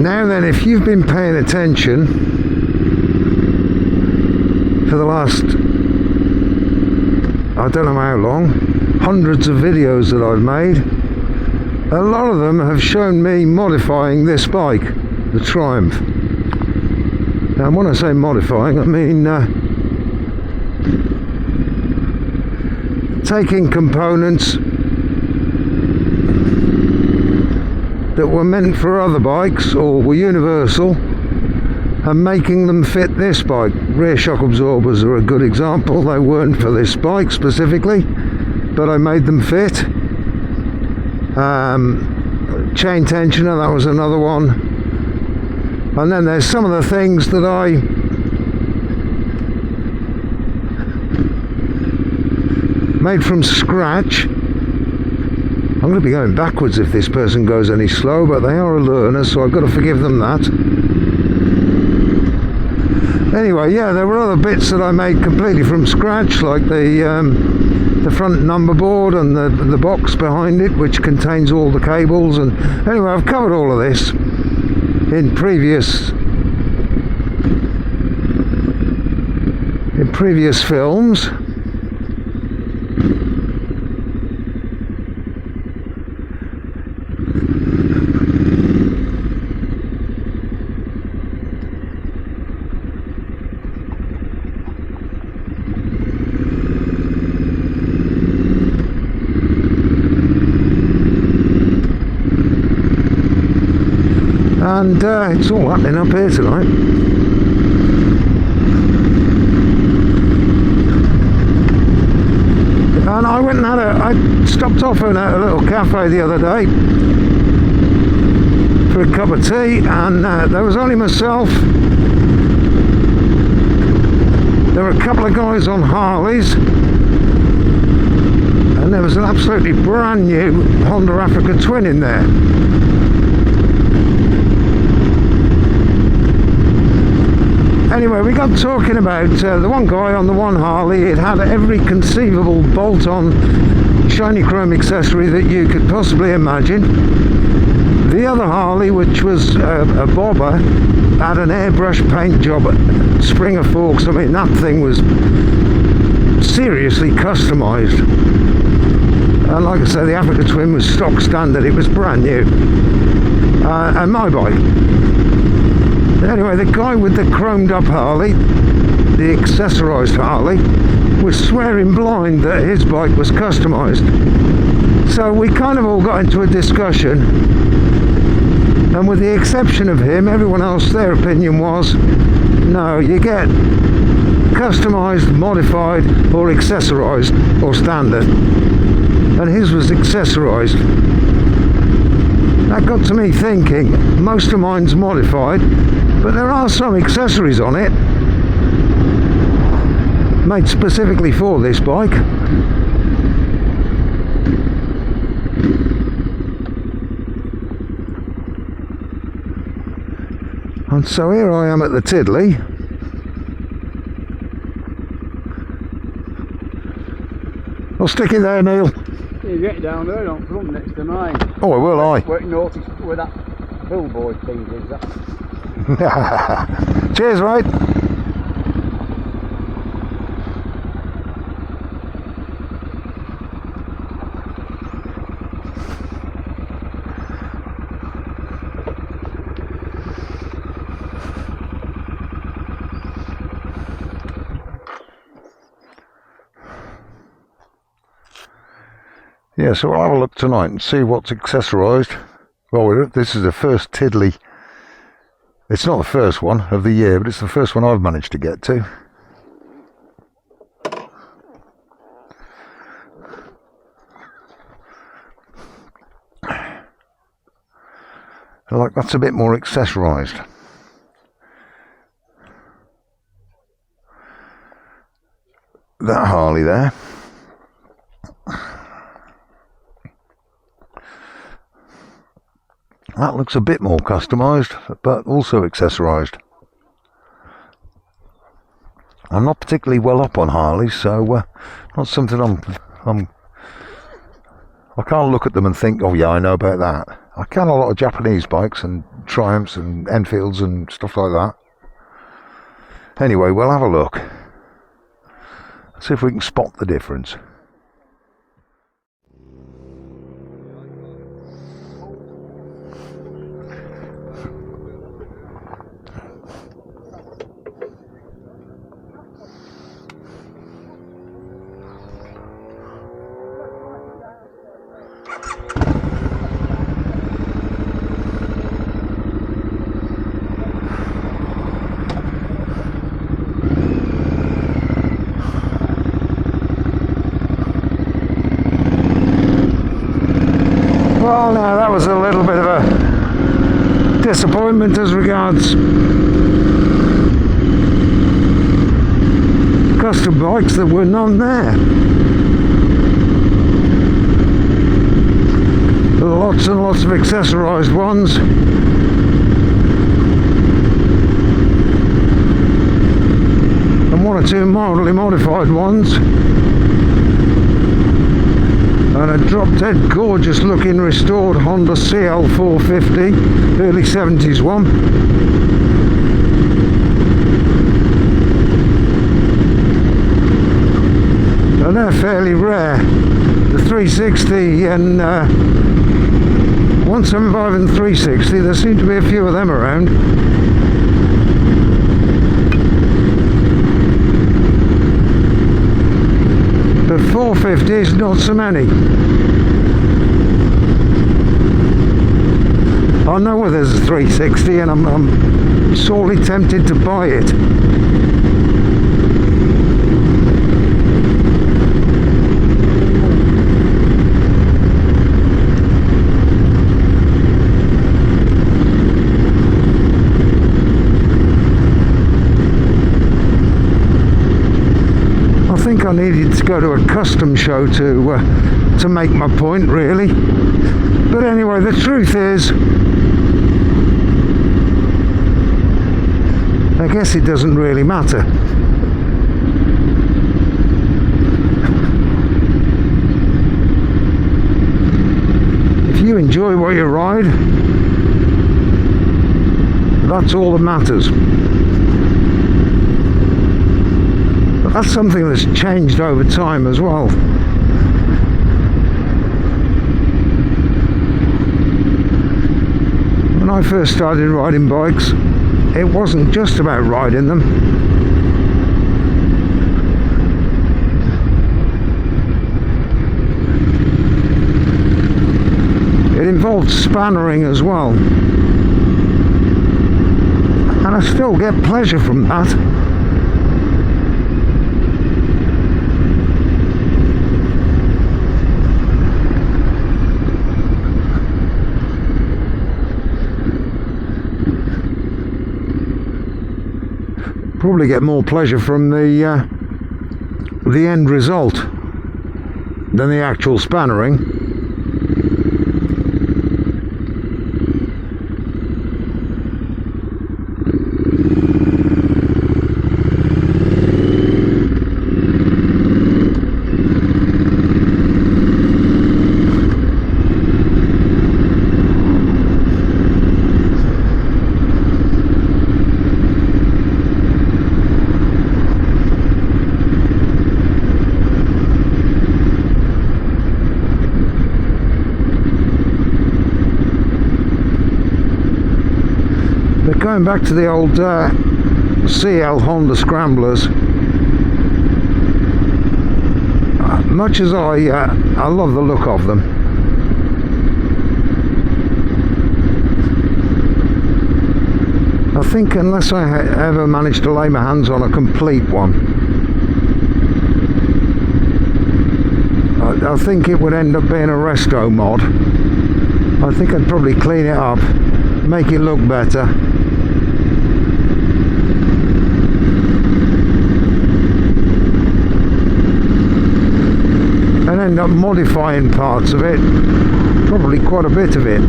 Now then, if you've been paying attention for the last, I don't know how long, hundreds of videos that I've made, a lot of them have shown me modifying this bike, the Triumph. Now when I say modifying, I mean taking components that were meant for other bikes or were universal and making them fit this bike. Rear shock absorbers are a good example. They weren't for this bike specifically, but I made them fit. Chain tensioner, that was another one. And then there's some of the things that I made from scratch. I'm going to be going backwards if this person goes any slow, but they are a learner, so I've got to forgive them that. Anyway, yeah, there were other bits that I made completely from scratch, like the front number board and the box behind it, which contains all the cables. And anyway, I've covered all of this in previous films. And it's all happening up here tonight. And I went and I stopped off in a little cafe the other day for a cup of tea, and there was only myself. There were a couple of guys on Harleys, and there was an absolutely brand new Honda Africa Twin in there. Anyway, we got talking about the one guy on the one Harley. It had every conceivable bolt-on shiny chrome accessory that you could possibly imagine. The other Harley, which was a bobber, had an airbrush paint job, Springer forks. I mean, that thing was seriously customised. And like I say, the Africa Twin was stock standard. It was brand new. And my bike. Anyway, the guy with the chromed up Harley, the accessorised Harley, was swearing blind that his bike was customised. So we kind of all got into a discussion, and with the exception of him, everyone else, their opinion was, no, you get customised, modified, or accessorised, or standard. And his was accessorised. That got to me thinking, most of mine's modified, but there are some accessories on it made specifically for this bike. And so here I am at the Tiddly. I'll stick it there, Neil. You get down there on front next to mine. Oh, will I? Where you notice where that billboard thing is. That. Cheers, mate. Yeah, so we'll have a look tonight and see what's accessorised. Well, this is the first Tiddly. It's not the first one of the year, but it's the first one I've managed to get to. Like, that's a bit more accessorised. That Harley there. That looks a bit more customised, but also accessorised. I'm not particularly well up on Harleys, so not something I can't look at them and think, oh yeah, I know about that. I can a lot of Japanese bikes and Triumphs and Enfields and stuff like that. Anyway, we'll have a look. See if we can spot the difference. Well, now that was a little bit of a disappointment as regards custom bikes. There were none there. There were lots and lots of accessorised ones. And one or two mildly modified ones. And a drop-dead gorgeous looking restored Honda CL450, early 70s one. And they're fairly rare. The 360 and 175 and 360, there seem to be a few of them around. But 450s, not so many. I know where there's a 360 and I'm sorely tempted to buy it. I think I needed to go to a custom show to make my point, really. But anyway, the truth is, I guess it doesn't really matter. If you enjoy what you ride, that's all that matters. But that's something that's changed over time as well. When I first started riding bikes, it wasn't just about riding them. It involved spannering as well. And I still get pleasure from that. Probably get more pleasure from the end result than the actual spannering. Going back to the old CL Honda Scramblers, much as I love the look of them, I think unless I ever manage to lay my hands on a complete one, I think it would end up being a resto mod. I think I'd probably clean it up, make it look better, and end up modifying parts of it, probably quite a bit of it.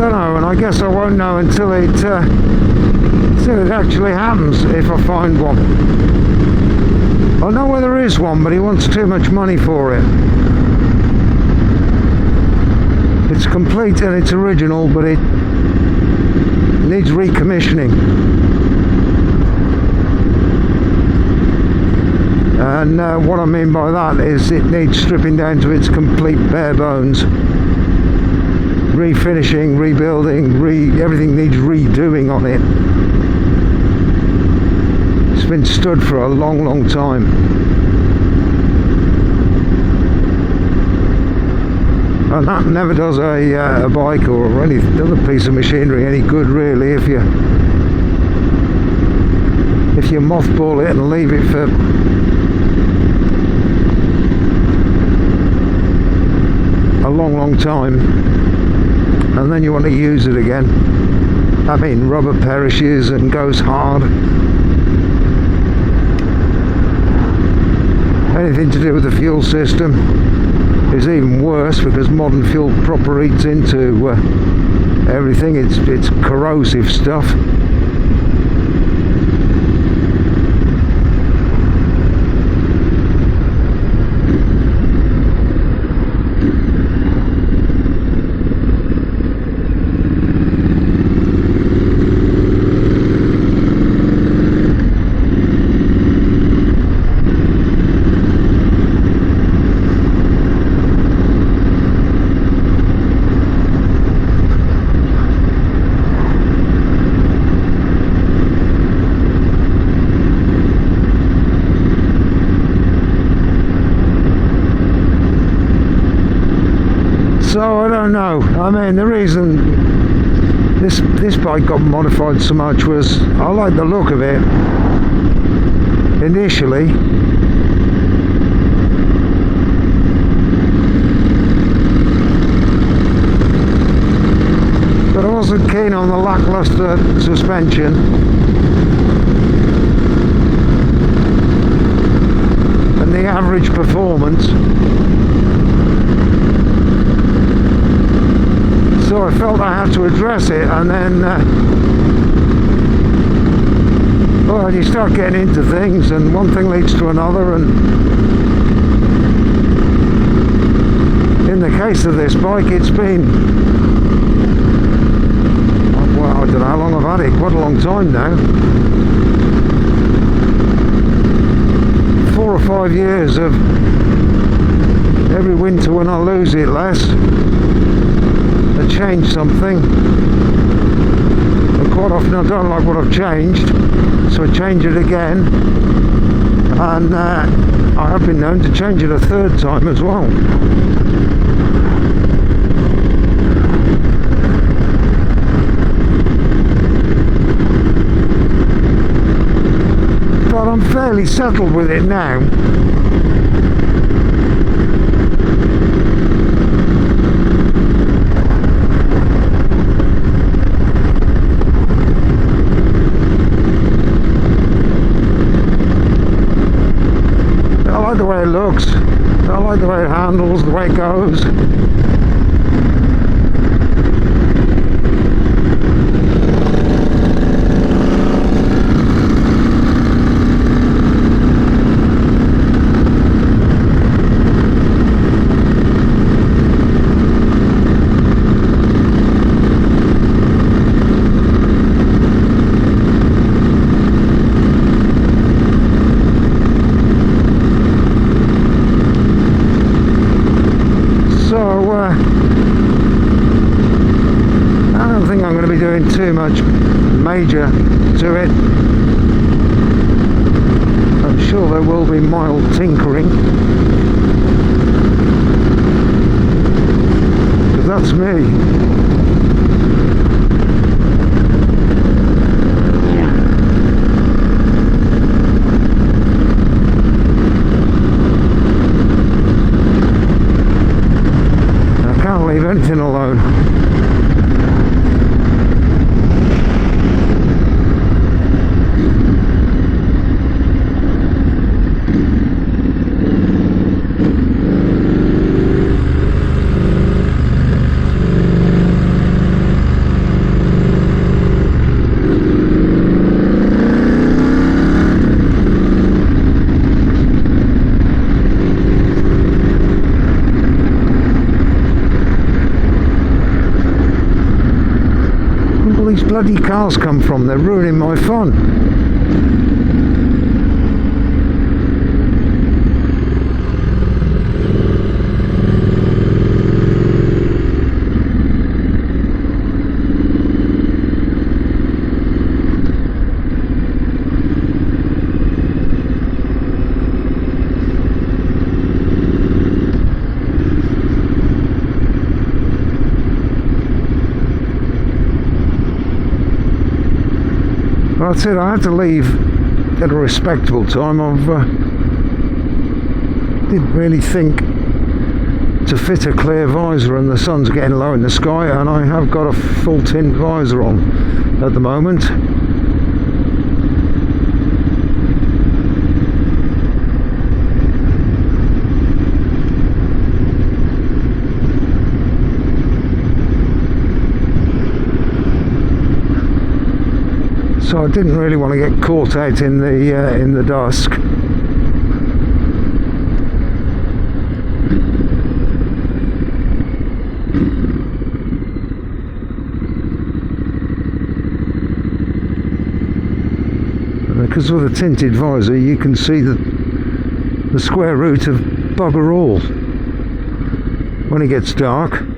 don't know, and I guess I won't know until it actually happens, if I find one. I know where there is one, but he wants too much money for it. It's complete and it's original, but it needs recommissioning. And what I mean by that is it needs stripping down to its complete bare bones. Refinishing, rebuilding, everything needs redoing on it. It's been stood for a long, long time. And that never does a bike or any other piece of machinery any good, really, if you mothball it and leave it for a long, long time, and then you want to use it again. I mean, rubber perishes and goes hard. Anything to do with the fuel system is even worse, because modern fuel proper eats into everything. It's corrosive stuff. So I don't know. I mean, the reason this bike got modified so much was I like the look of it initially. But I wasn't keen on the lackluster suspension. And the average performance. So I felt I had to address it, and then well, you start getting into things, and one thing leads to another, and in the case of this bike, it's been, well, I don't know how long I've had it, quite a long time now. 4 or 5 years of every winter when I lose it less, I change something, and quite often I don't like what I've changed, so I change it again, and I have been known to change it a third time as well. But I'm fairly settled with it now. I like the way it looks, I like the way it handles, the way it goes. I don't think I'm going to be doing too much major to it. I'm sure there will be mild tinkering, because that's me. Leave anything alone. all these bloody cars come from? They're ruining my fun. That's it, I had to leave at a respectable time. Didn't really think to fit a clear visor, and the sun's getting low in the sky, and I have got a full tint visor on at the moment. So I didn't really want to get caught out in the dusk. Because with a tinted visor you can see the square root of bugger all when it gets dark.